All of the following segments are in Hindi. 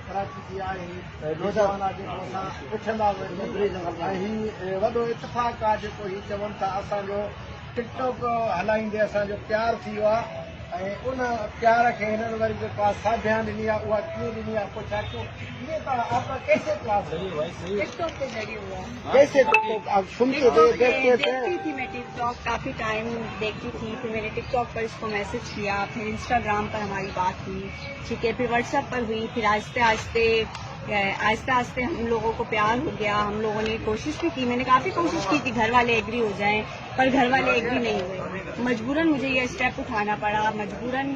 कराची जी आहे रोज़ाना जेको असां पुछंदा वॾो इतफ़ाक़ आहे जेको हीउ चवनि था असांजो टिकटॉक हलाईंदे असांजो प्यार थी वियो आहे ऐं उन प्यार खे हिननि वरी जेको आहे साध्या ॾिनी आहे उहा कीअं ॾिनी आहे पोइ छा कयो ईअं तव्हां आपका कैसे क्लास टिकटॉक पे जड़ी हुआ कैसे टिकटॉक आप सुनते थे देखते थे देखती थी मैं टिकटॉक काफी टाइम देखती थी। फिर मैंने टिकटॉक पर इसको मैसेज किया, फिर इंस्टाग्राम पर हमारी बात हुई, ठीक है, फिर व्हाट्सएप पर हुई, फिर आहिस्ते आहिस्ते हम लोगों को प्यार हो गया। हम लोगों ने कोशिश भी की, मैंने काफी कोशिश की कि घर वाले एग्री हो जाएं, पर घर वाले एग्री नहीं हुए। मजबूरन मुझे ये स्टेप उठाना पड़ा, मजबूरन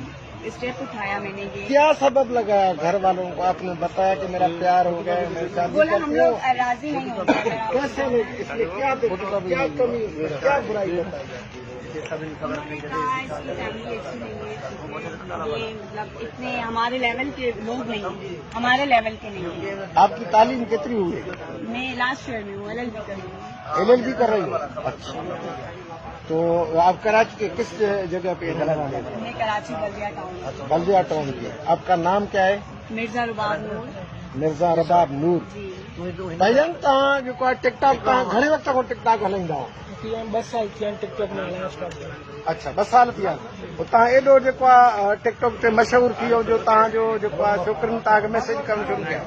स्टेप उठाया मैंने ये। क्या सबब लगा घर वालों को? आपने बताया कि मेरा प्यार हो गया, मैं शादी बोला हम करती लोग हूँ। राजी नहीं होते। कैसे नहीं? इसलिए क्या कमी क्या बुराई बताई? उन्होंने कहा इसकी फैमिली अच्छी नहीं है, ये मतलब इतने हमारे लेवल के लोग नहीं हैं, हमारे लेवल के नहीं हैं। आपकी तालीम कितनी हुई? मैं लास्ट ईयर में हूँ, LLB कर रही हूँ। LLB कर रही हो? अच्छा, तो आप कराची के किस जगह पे रहने वाले हैं? मैं कराची बल्दिया टाउन। बल्दिया टाउन की। आपका नाम क्या है? मिर्जा रुबाब नूर। मिर्जा रबाब नूर। जी भाईजान तव्हां जेको आहे टिकटॉक तव्हां घणे वक़्त खां टिकटॉक हलाईंदा आहियो? 2 साल थी टिकटॉक में हलाइण स्टार्ट कयो। अच्छा, 2 साल थी विया। पोइ तव्हां एॾो जेको आहे टिकटॉक ते मशहूरु थी वियो जो तव्हांजो जेको आहे छोकिरियुनि तव्हांखे मैसेज करणु शुरू कया?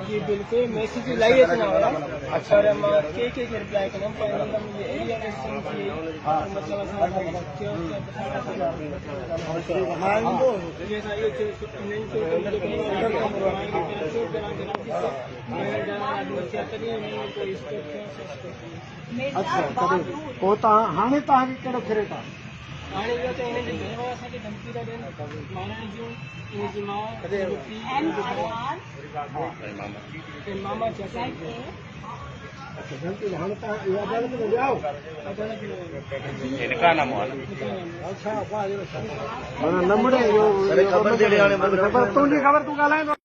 जी बिल्कुल, मैसेज इलाही अचंदा हुया। अच्छा, मां के रिप्लाई कंदमि, पर हिन मुंहिंजे एरिया में सिम थी मतिलबु असां अच्छा, तॾहिं पोइ तव्हां हाणे तव्हांखे कहिड़ो फिरे था? हाणे इहो त हिन जे घर वारा असांखे धमकी था ॾियनि, मारण जूं, हिनजी माउ मामा चए अच्छा, धमकी हाणे तव्हां इहा अदालत में विया? अच्छा, माना नंबर तुंहिंजी ख़बर तूं ॻाल्हाईंदो।